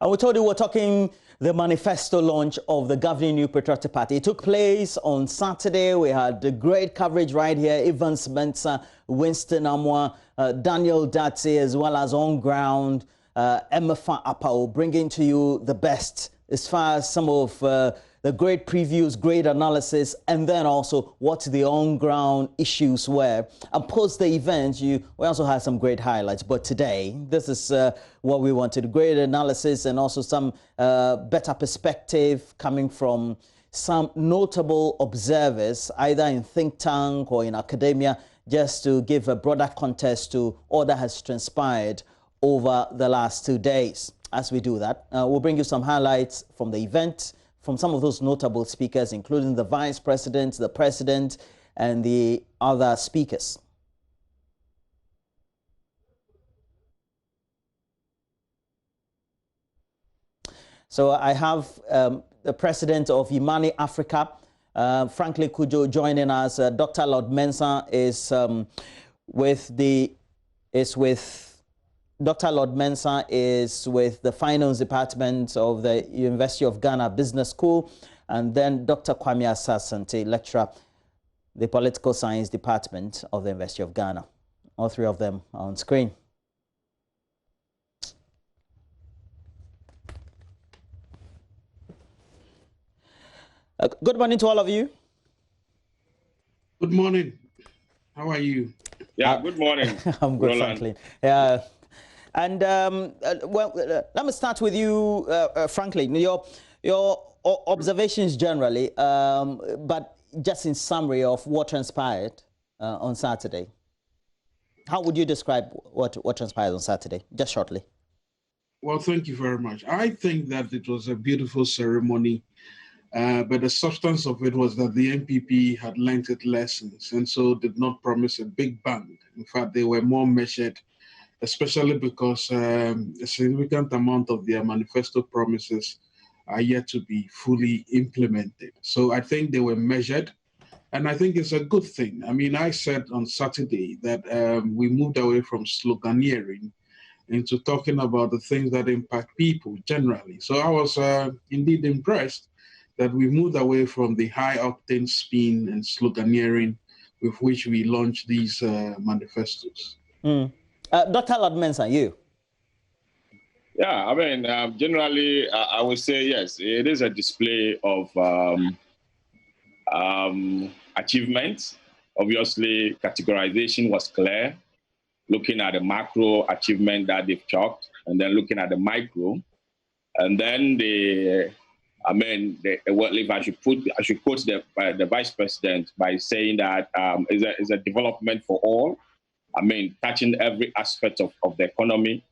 And we told you we're talking the manifesto launch of the governing New Patriotic Party. It took place on Saturday. We had the great coverage right here. Evans Mensah, Winston Amwa, Daniel Datse, as well as on ground, Emefa Apao, bringing to you the best as far as some of the great previews, great analysis, and then also what the on-ground issues were. And post the event, we also had some great highlights. But today, this is what we wanted, great analysis and also some better perspective coming from some notable observers, either in think tank or in academia, just to give a broader context to all that has transpired over the last 2 days. As we do that, we'll bring you some highlights from the event, from some of those notable speakers, including the Vice President, the President, and the other speakers. So I have the President of Imani Africa, Franklin Cudjoe, joining us. Dr. Lord Mensah is Dr. Lord Mensah is with the Finance Department of the University of Ghana Business School, and then Dr. Kwame Asah-Asante, lecturer, the Political Science Department of the University of Ghana. All three of them are on screen. Good morning to all of you. Good morning. How are you? Yeah, good morning. I'm good, Franklin. Yeah. And let me start with you, Franklin. Your observations generally, but just in summary of what transpired on Saturday. How would you describe what transpired on Saturday, just shortly? Well, thank you very much. I think that it was a beautiful ceremony, but the substance of it was that the NPP had learned its lessons and so did not promise a big bang. In fact, they were more measured, especially because a significant amount of their manifesto promises are yet to be fully implemented. So I think they were measured, and I think it's a good thing. I mean, I said on Saturday that we moved away from sloganeering into talking about the things that impact people generally. So I was indeed impressed that we moved away from the high-octane spin and sloganeering with which we launched these manifestos. Dr. Lord Mensah, you? Yeah, I mean, generally, I would say yes, it is a display of achievements. Obviously, categorization was clear, looking at the macro achievement that they've chalked, and then looking at the micro. And then if I should quote the Vice President by saying that is a development for all. I mean, touching every aspect of the economy,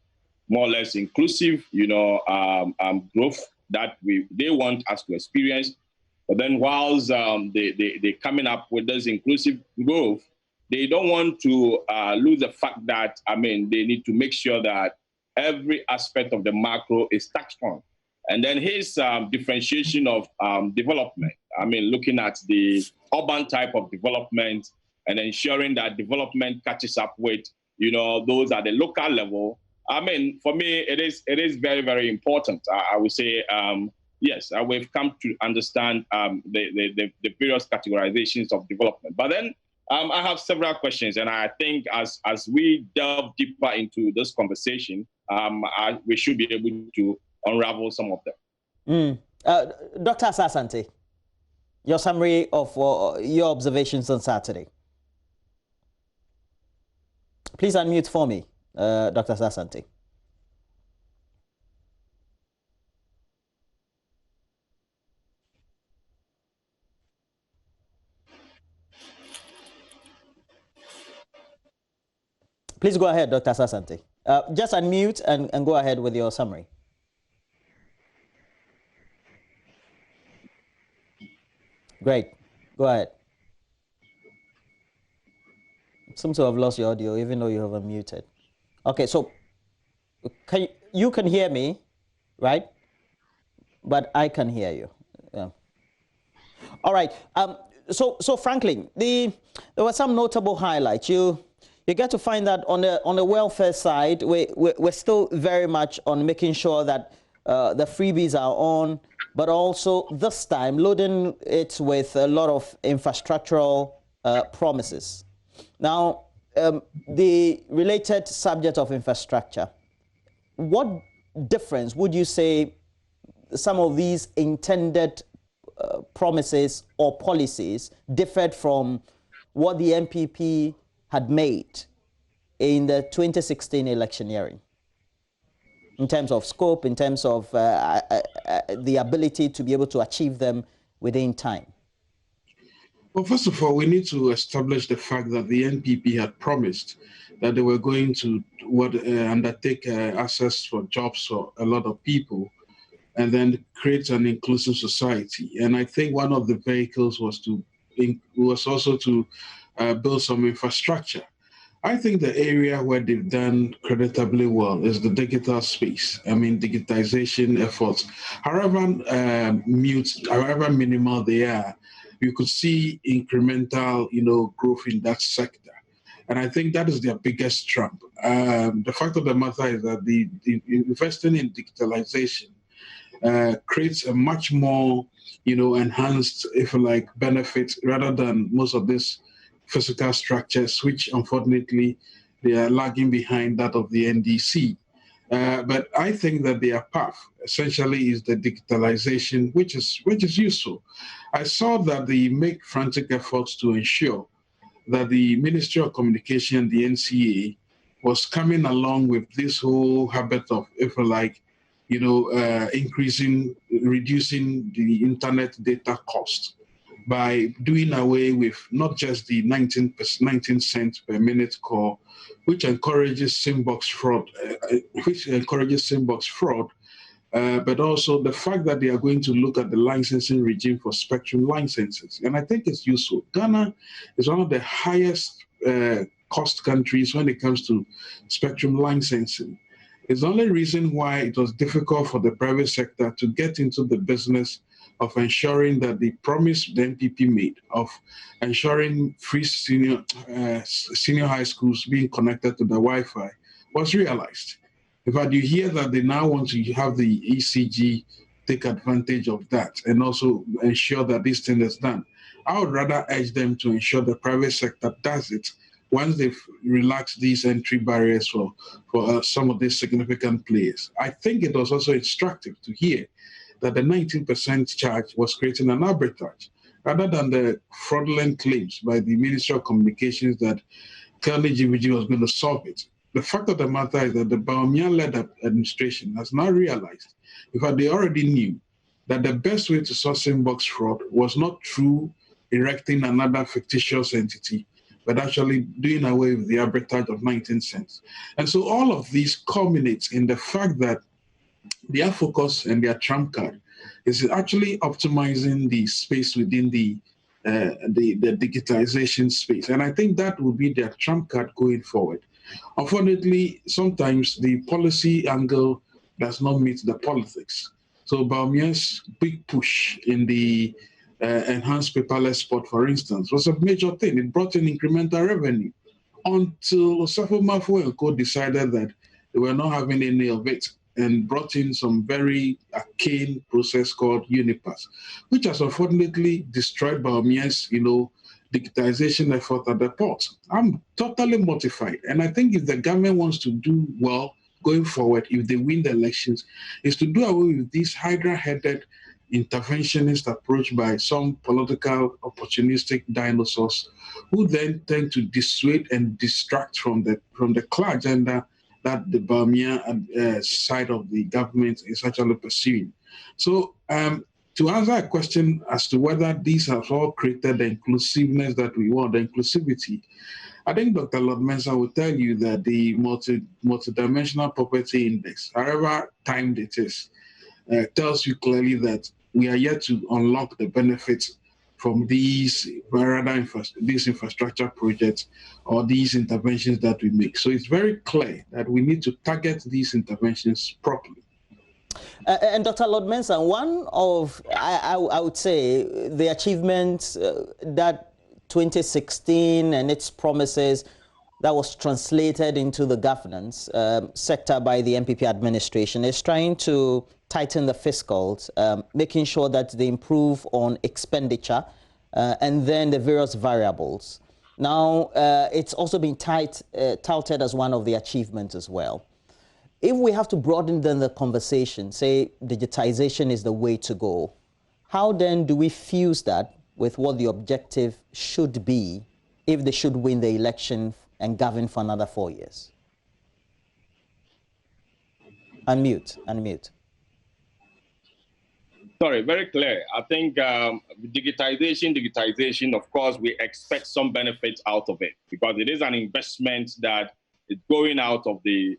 more or less inclusive, growth that they want us to experience. But then whilst they coming up with this inclusive growth, they don't want to lose the fact that, I mean, they need to make sure that every aspect of the macro is touched on. And then his differentiation of development, I mean, looking at the urban type of development and ensuring that development catches up with, those at the local level. I mean, for me, it is very, very important. I would say, yes, we've come to understand the various categorizations of development. But then I have several questions, and I think as we delve deeper into this conversation, we should be able to unravel some of them. Dr. Asah-Asante, your summary of your observations on Saturday. Please unmute for me, Dr. Asah-Asante. Please go ahead, Dr. Asah-Asante. Just unmute and go ahead with your summary. Great. Go ahead. Seems to have lost your audio, even though you have unmuted. Okay, so you can hear me, right? But I can hear you. Yeah. All right. So Franklin, there were some notable highlights. You get to find that on the welfare side, we're still very much on making sure that the freebies are on, but also this time loading it with a lot of infrastructural promises. Now, the related subject of infrastructure, what difference would you say some of these intended promises or policies differed from what the NPP had made in the 2016 electioneering, in terms of scope, in terms of the ability to be able to achieve them within time? Well, first of all, we need to establish the fact that the NPP had promised that they were going to undertake access for jobs for a lot of people, and then create an inclusive society. And I think one of the vehicles was also to build some infrastructure. I think the area where they've done creditably well is the digital space. I mean, digitization efforts, however however minimal they are, you could see incremental, growth in that sector. And I think that is their biggest trump. The fact of the matter is that the investing in digitalization creates a much more, enhanced, if you like, benefit rather than most of these physical structures, which unfortunately they are lagging behind that of the NDC. But I think that their path essentially is the digitalization, which is useful. I saw that they make frantic efforts to ensure that the Ministry of Communication, the NCA, was coming along with this whole habit of, if you like, reducing the internet data cost by doing away with not just the 19 cents per minute call, which encourages SIM-box fraud, but also the fact that they are going to look at the licensing regime for spectrum licenses. And I think it's useful. Ghana is one of the highest cost countries when it comes to spectrum licensing. It's the only reason why it was difficult for the private sector to get into the business of ensuring that the promise the NPP made of ensuring free senior high schools being connected to the Wi-Fi was realized. In fact, you hear that they now want to have the ECG take advantage of that and also ensure that this thing is done. I would rather urge them to ensure the private sector does it once they've relaxed these entry barriers for some of these significant players. I think it was also instructive to hear that the 19% charge was creating an arbitrage, rather than the fraudulent claims by the Ministry of Communications that clearly GBG was going to solve it. The fact of the matter is that the Bawumia-led administration has now realized, in fact, they already knew that the best way to solve SIM-box fraud was not through erecting another fictitious entity, but actually doing away with the arbitrage of 19 cents. And so all of these culminates in the fact that their focus and their trump card is actually optimizing the space within the digitization space. And I think that will be their trump card going forward. Unfortunately, sometimes the policy angle does not meet the politics. So Bawumia's big push in the enhanced paperless spot, for instance, was a major thing. It brought in incremental revenue until Osafo Mafu and Co decided that they were not having any of it and brought in some very arcane process called Unipass, which has unfortunately destroyed Bawumia's, digitization effort at the port. I'm totally mortified. And I think if the government wants to do well going forward, if they win the elections, is to do away with this hydra-headed interventionist approach by some political opportunistic dinosaurs who then tend to dissuade and distract from the clear agenda that the Bawumia side of the government is actually pursuing. So to answer a question as to whether these have all created the inclusiveness that we want, the inclusivity, I think Dr. Lord Mensah will tell you that the multidimensional property index, however timed it is, tells you clearly that we are yet to unlock the benefits from these infrastructure projects or these interventions that we make. So it's very clear that we need to target these interventions properly. And Dr. Lord Mensah, one of, I would say, the achievements that 2016 and its promises that was translated into the governance sector by the NPP administration is trying to tighten the fiscals, making sure that they improve on expenditure and then the various variables. Now, it's also been touted as one of the achievements as well. If we have to broaden then the conversation, say digitization is the way to go, how then do we fuse that with what the objective should be if they should win the election and govern for another 4 years? Unmute. Sorry, very clear. I think digitization, of course, we expect some benefits out of it because it is an investment that is going out of the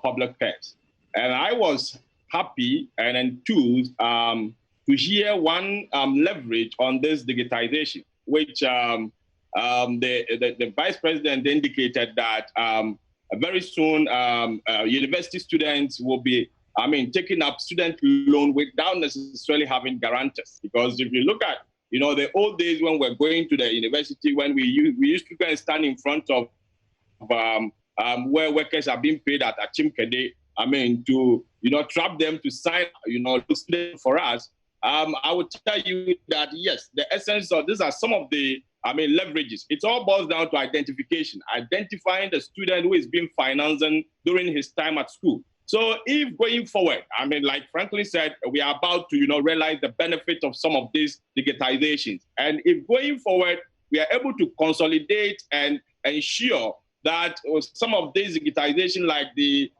public purse. And I was happy and enthused to hear one leverage on this digitization, which the vice president indicated that very soon university students will be taking up student loan without necessarily having guarantors. Because if you look at, the old days when we're going to the university, when we used to go and stand in front of where workers are being paid at Chimkede, to, trap them to sign, for us. I would tell you that, yes, the essence of these are some of the, leverages. It all boils down to identification, identifying the student who is being financed during his time at school. So if going forward, like Franklin said, we are about to, realize the benefit of some of these digitizations. And if going forward, we are able to consolidate and ensure that some of these digitization, like the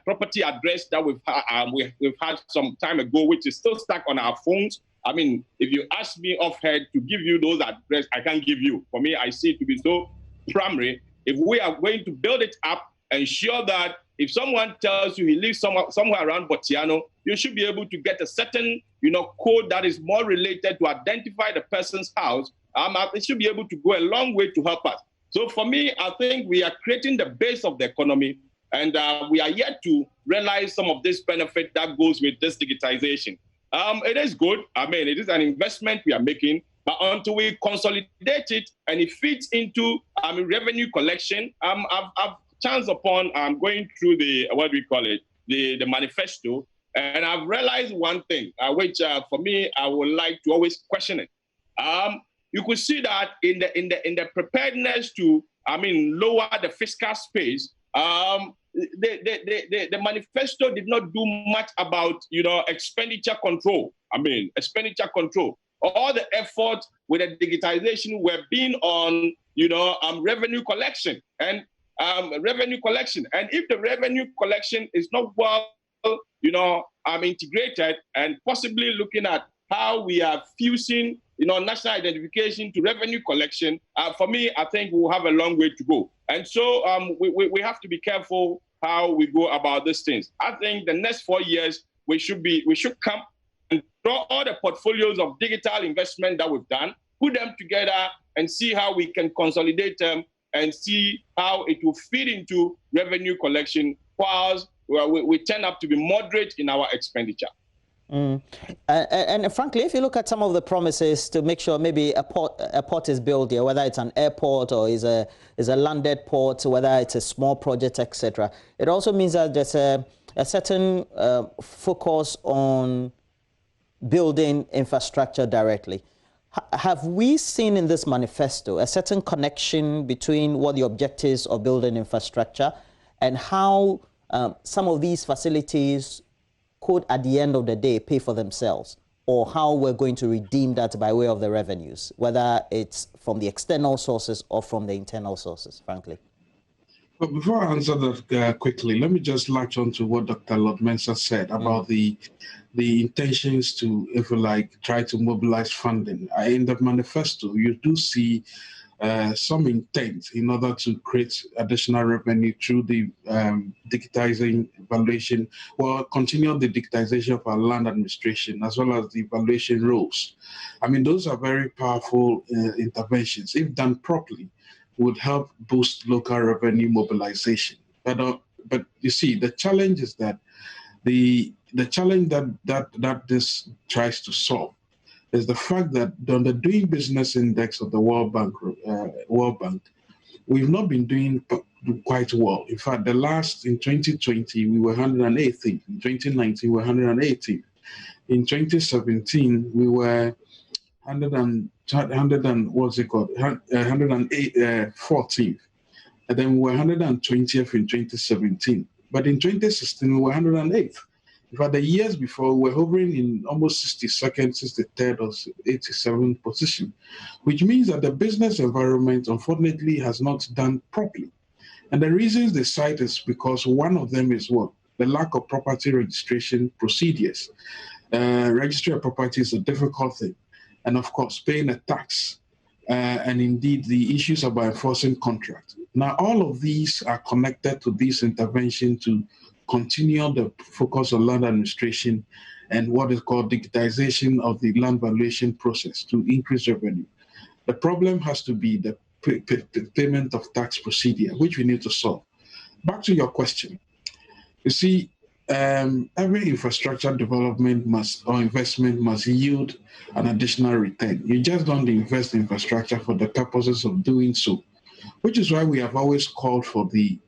property address that we've had some time ago, which is still stuck on our phones. If you ask me offhand to give you those addresses, I can't give you. For me, I see it to be so primary. If we are going to build it up, ensure that if someone tells you he lives somewhere around Botiano, you should be able to get a certain, code that is more related to identify the person's house. It should be able to go a long way to help us. So for me, I think we are creating the base of the economy, and we are yet to realize some of this benefit that goes with this digitization. It is good. It is an investment we are making, but until we consolidate it and it fits into revenue collection, I've chanced upon going through the manifesto, and I've realized one thing, which for me, I would like to always question it. You could see that in the preparedness to lower the fiscal space, the manifesto did not do much about expenditure control. Expenditure control. All the efforts with the digitization were being on revenue collection and revenue collection. And if the revenue collection is not well integrated, and possibly looking at how we are fusing national identification to revenue collection, for me, I think we'll have a long way to go. And so we have to be careful how we go about these things. I think the next 4 years, we should come and draw all the portfolios of digital investment that we've done, put them together and see how we can consolidate them and see how it will fit into revenue collection, whilst we turn up to be moderate in our expenditure. And frankly, if you look at some of the promises to make sure maybe a port is built here, whether it's an airport or is a landed port, whether it's a small project, etc., it also means that there's a certain focus on building infrastructure directly. Have we seen in this manifesto a certain connection between what the objectives of building infrastructure and how some of these facilities could, at the end of the day, pay for themselves, or how we're going to redeem that by way of the revenues, whether it's from the external sources or from the internal sources, frankly? But before I answer that quickly, let me just latch on to what Dr. Lord Mensah said about the intentions to, if you like, try to mobilize funding. In the manifesto, you do see some intent in order to create additional revenue through the digitizing valuation, or continue the digitization of our land administration, as well as the valuation rules. Those are very powerful interventions. If done properly, would help boost local revenue mobilization. But you see, the challenge is that the challenge that this tries to solve is the fact that on the Doing Business Index of the World Bank, we've not been doing do quite well. In fact, the last in 2020 we were 118th. In 2019 we were 118th. In 2017 we were 114th, and then we were 120th in 2017. But in 2016 we were 108th. In fact, the years before, we were hovering in almost 62nd, 63rd, or 87th position, which means that the business environment, unfortunately, has not done properly. And the reasons they cite is because one of them is what? The lack of property registration procedures. Registry of property is a difficult thing. And of course, paying a tax, and indeed the issues about enforcing contract. Now, all of these are connected to this intervention to continue the focus on land administration and what is called digitization of the land valuation process to increase revenue. The problem has to be the payment of tax procedure, which we need to solve. Back to your question. You see, every infrastructure development or investment must yield an additional return. You just don't invest in infrastructure for the purposes of doing so, which is why we have always called for the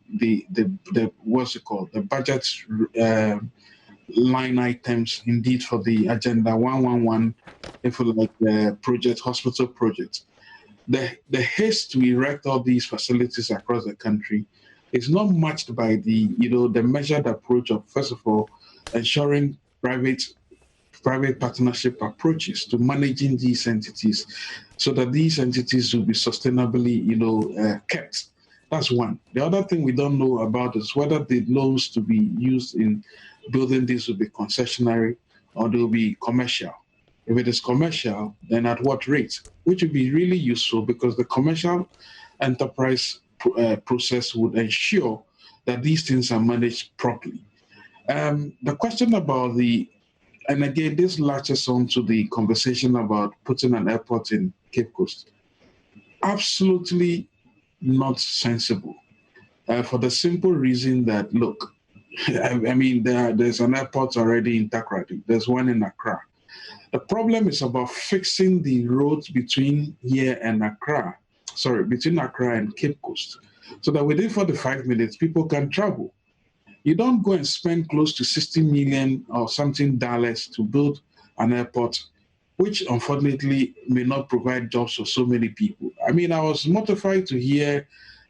what's it called, the budget line items, indeed, for the Agenda 111, if you like, the project, hospital projects. The haste to erect all these facilities across the country is not matched by the measured approach of, first of all, ensuring private partnership approaches to managing these entities so that these entities will be sustainably, kept. That's one. The other thing we don't know about is whether the loans to be used in building this will be concessionary or they will be commercial. If it is commercial, then at what rate? Which would be really useful because the commercial enterprise process would ensure that these things are managed properly. The question about and again, this latches on to the conversation about putting an airport in Cape Coast. Absolutely not sensible, for the simple reason that, look, I mean, there's an airport already in Takoradi. There's one in Accra. The problem is about fixing the roads between here and between Accra and Cape Coast, so that within 45 minutes, people can travel. You don't go and spend close to $60 million or something to build an airport, which unfortunately may not provide jobs for so many people. I mean, I was mortified to hear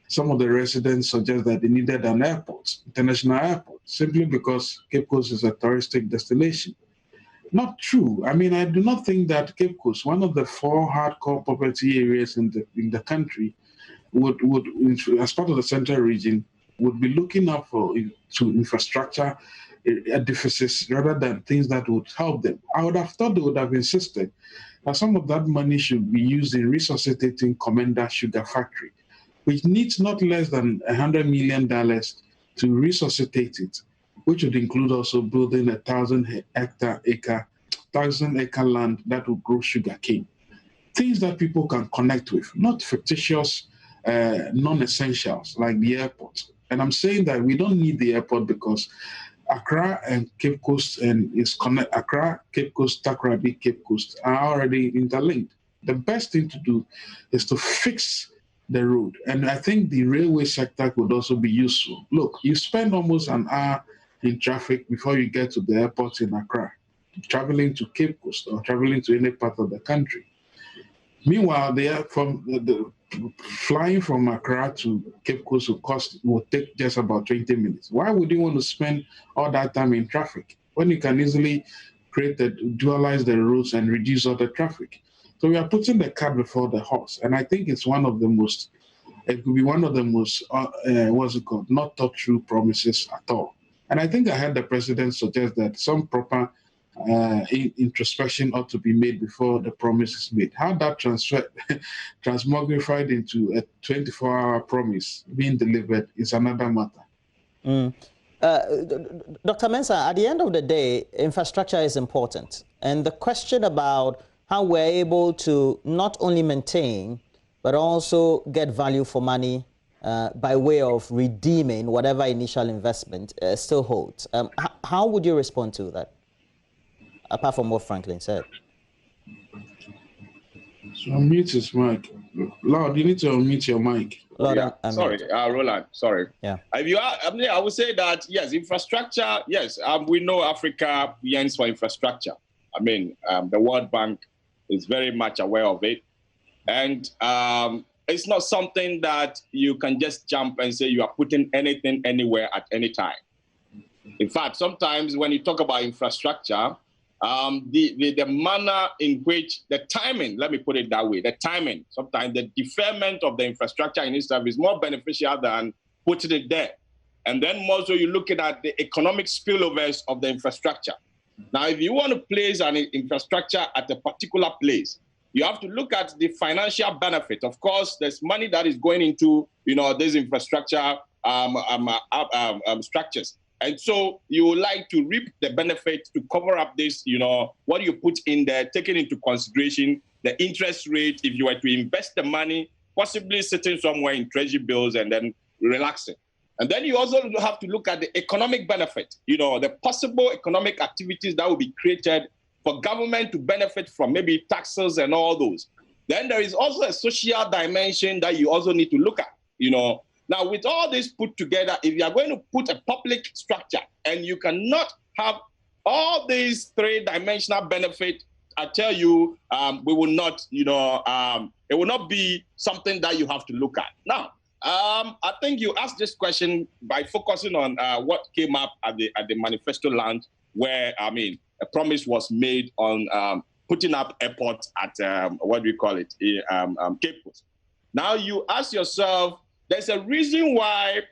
some of the residents suggest that they needed an airport, international airport, simply because Cape Coast is a touristic destination. Not true. I mean, I do not think that Cape Coast, one of the 4 hardcore poverty areas in the country, would as part of the central region, would be looking up to infrastructure deficits rather than things that would help them. I would have thought they would have insisted that some of that money should be used in resuscitating Commander Sugar Factory, which needs not less than $100 million to resuscitate it, which would include also building 1,000-acre land that will grow sugarcane. Things that people can connect with, not fictitious non-essentials like the airport. And I'm saying that we don't need the airport because Accra and Cape Coast Accra, Cape Coast, Takoradi, Cape Coast are already interlinked. The best thing to do is to fix the road. And I think the railway sector could also be useful. Look, you spend almost an hour in traffic before you get to the airport in Accra, traveling to Cape Coast or traveling to any part of the country. Meanwhile, flying from Accra to Cape Coast will take just about 20 minutes. Why would you want to spend all that time in traffic when you can easily dualize the routes and reduce all the traffic? So we are putting the cart before the horse, and I think it could be one of the most, not thought through promises at all. And I think I heard the president suggest that some proper introspection ought to be made before the promise is made. How that transmogrified into a 24-hour promise being delivered is another matter. Dr. Mensah, at the end of the day, infrastructure is important. And the question about how we're able to not only maintain, but also get value for money by way of redeeming whatever initial investment still holds. How would you respond to that, apart from what Franklin said? So unmute his mic. Lord, you need to unmute your mic. Lord, Yeah, sorry, Roland, sorry. Yeah. If you are, I would say that, yes, infrastructure, yes, we know Africa yearns for infrastructure. I mean, the World Bank is very much aware of it. And it's not something that you can just jump and say you are putting anything anywhere at any time. In fact, sometimes when you talk about infrastructure, the manner in which the timing, let me put it that way, the timing, sometimes the deferment of the infrastructure in itself is more beneficial than putting it there. And then more so you're looking at the economic spillovers of the infrastructure. Now, if you want to place an infrastructure at a particular place, you have to look at the financial benefit. Of course, there's money that is going into, these infrastructure structures. And so you would like to reap the benefit to cover up this, what you put in there, taking into consideration the interest rate, if you were to invest the money, possibly sitting somewhere in treasury bills and then relaxing. And then you also have to look at the economic benefit, the possible economic activities that will be created for government to benefit from, maybe taxes and all those. Then there is also a social dimension that you also need to look at, Now, with all this put together, if you are going to put a public structure and you cannot have all these three-dimensional benefits, I tell you, we will not, it will not be something that you have to look at. Now, I think you asked this question by focusing on what came up at the manifesto launch, where, a promise was made on putting up airports at, Cape Coast. Now, you ask yourself, there's a reason why,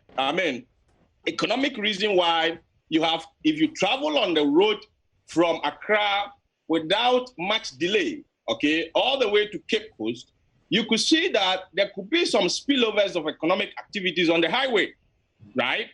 economic reason why you have, if you travel on the road from Accra without much delay, okay, all the way to Cape Coast, you could see that there could be some spillovers of economic activities on the highway, right?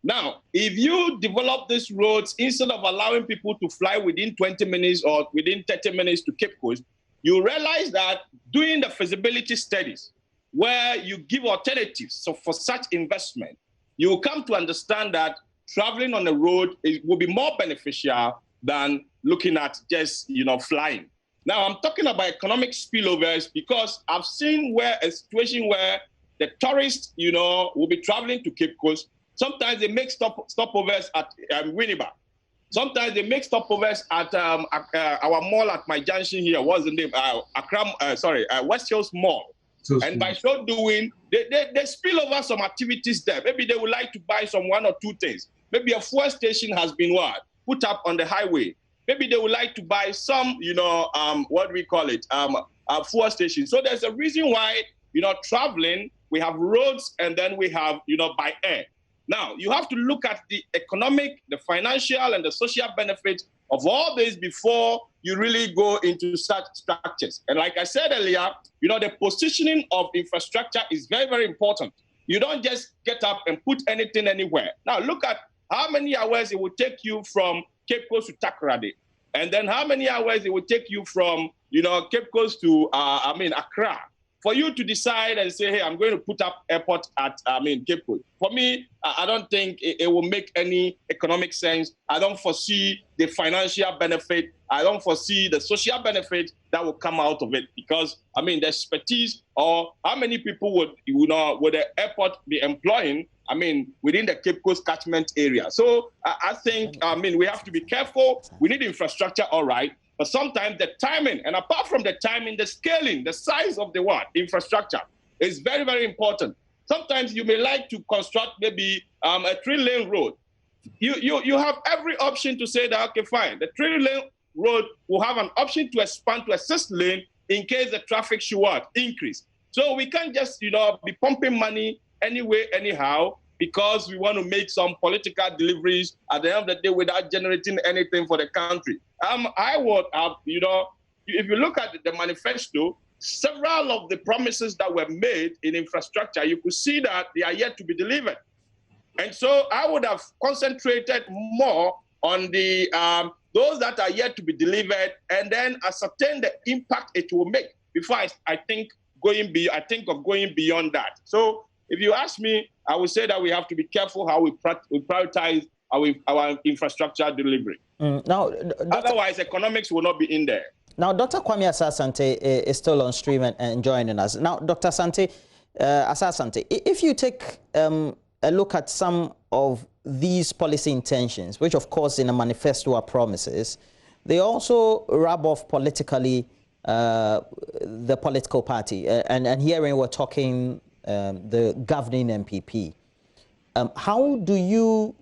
Now, if you develop these roads, instead of allowing people to fly within 20 minutes or within 30 minutes to Cape Coast, you realize that doing the feasibility studies, where you give alternatives for such investment, you will come to understand that traveling on the road will be more beneficial than looking at just, flying. Now, I'm talking about economic spillovers because I've seen a situation where the tourists, will be traveling to Cape Coast. Sometimes they make stopovers at Winneba. Sometimes they make stopovers at our mall at my junction here. What's the name? West Hills Mall. And by so doing, they spill over some activities there. Maybe they would like to buy one or two things. Maybe a fuel station has been put up on the highway. Maybe they would like to buy some, a fuel station. So there's a reason why, traveling, we have roads and then we have, by air. Now, you have to look at the economic, the financial, and the social benefits of all this before you really go into such structures. And like I said earlier, the positioning of infrastructure is very, very important. You don't just get up and put anything anywhere. Now, look at how many hours it will take you from Cape Coast to Takoradi, and then how many hours it will take you from, Cape Coast to, Accra, for you to decide and say, hey, I'm going to put up airport at, Cape Coast. For me, I don't think it will make any economic sense. I don't foresee the financial benefit. I don't foresee the social benefit that will come out of it because, the expertise or how many people would the airport be employing, within the Cape Coast catchment area. So I think, we have to be careful. We need infrastructure, all right. But sometimes the timing, and apart from the timing, the scaling, the size of the infrastructure is very, very important. Sometimes you may like to construct maybe a 3-lane road. You have every option to say that, okay, fine, the 3-lane road will have an option to expand to a 6th lane in case the traffic should increase. So we can't just, be pumping money anyway, anyhow, because we want to make some political deliveries at the end of the day without generating anything for the country. I would have, if you look at the manifesto, several of the promises that were made in infrastructure, you could see that they are yet to be delivered. And so I would have concentrated more on the those that are yet to be delivered, and then ascertain the impact it will make before I think of going beyond that. So if you ask me, I would say that we have to be careful how we prioritize our infrastructure delivery. Now, otherwise, economics will not be in there. Now, Dr. Kwame Asah-Asante is still on stream and joining us. Now, Dr. Asah-Asante, if you take a look at some of these policy intentions, which of course in a manifesto are promises, they also rub off politically the political party. And herein we're talking the governing MPP. How do you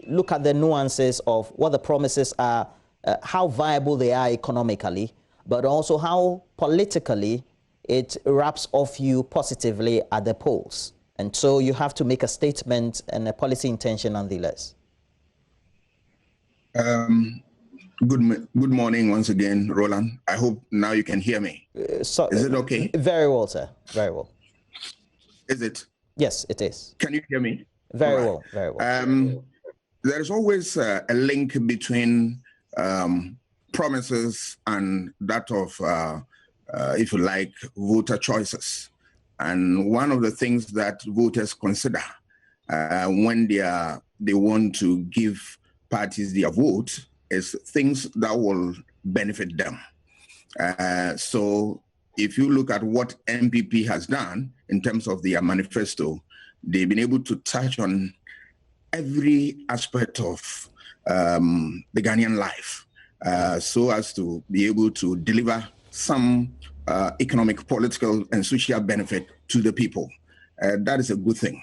look at the nuances of what the promises are, how viable they are economically, but also how politically it wraps off you positively at the polls? And so you have to make a statement and a policy intention nonetheless. Good morning once again, Roland. I hope now you can hear me. Is it okay? Very well, sir. Very well. Is it? Yes, it is. Can you hear me? Very well. Very well. There's always a link between promises and that of, if you like, voter choices. And one of the things that voters consider when they want to give parties their vote is things that will benefit them. So if you look at what MPP has done in terms of their manifesto, they've been able to touch on every aspect of the Ghanaian life so as to be able to deliver some economic, political, and social benefit to the people. That is a good thing.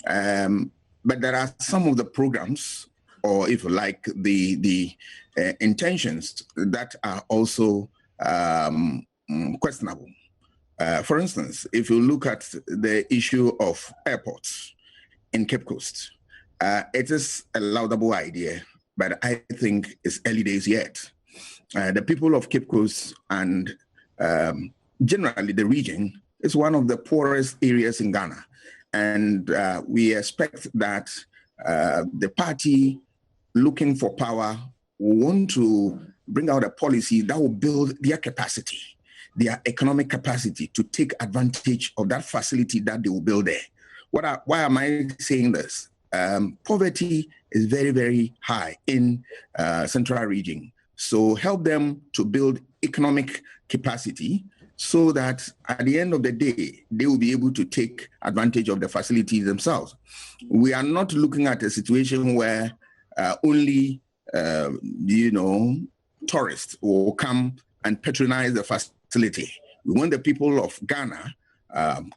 But there are some of the programs, or if you like, the intentions that are also questionable. For instance, if you look at the issue of airports in Cape Coast, it is a laudable idea, but I think it's early days yet. The people of Cape Coast and generally the region is one of the poorest areas in Ghana. And we expect that the party looking for power will want to bring out a policy that will build their capacity, their economic capacity to take advantage of that facility that they will build there. Why am I saying this? Poverty is very, very high in Central region. So help them to build economic capacity so that at the end of the day, they will be able to take advantage of the facilities themselves. We are not looking at a situation where only, tourists will come and patronize the facility. We want the people of Ghana,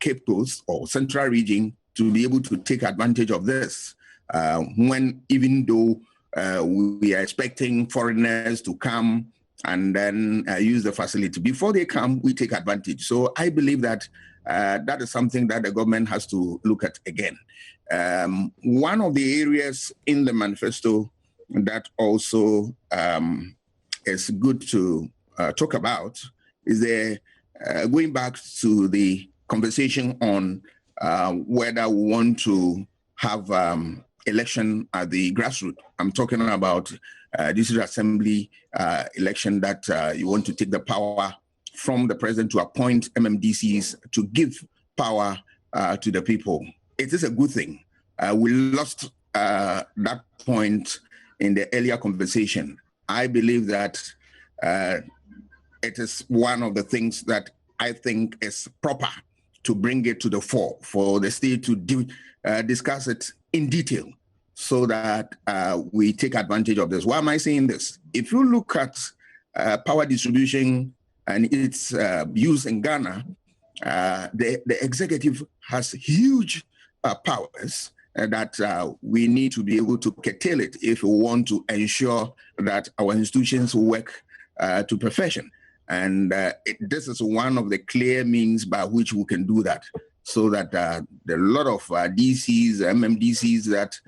Cape Coast or Central region to be able to take advantage of this even though we are expecting foreigners to come and then use the facility. Before they come, we take advantage. So I believe that that is something that the government has to look at again. One of the areas in the manifesto that also is good to talk about is going back to the conversation on whether we want to have election at the grassroots. I'm talking about district assembly election that you want to take the power from the president to appoint MMDCs to give power to the people. It is a good thing. We lost that point in the earlier conversation. I believe that it is one of the things that I think is proper to bring it to the fore for the state to discuss it in detail so that we take advantage of this. Why am I saying this? If you look at power distribution and its use in Ghana, the executive has huge powers that we need to be able to curtail it if we want to ensure that our institutions work to perfection. And this is one of the clear means by which we can do that, so that there are a lot of DCs, MMDCs that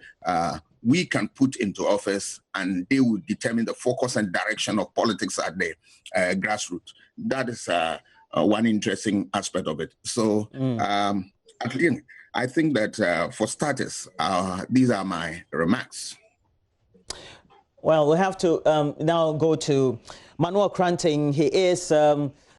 we can put into office, and they will determine the focus and direction of politics at the grassroots. That is one interesting aspect of it. So at least I think that for starters, these are my remarks. Well, we have to now go to Manuel Kranting. He is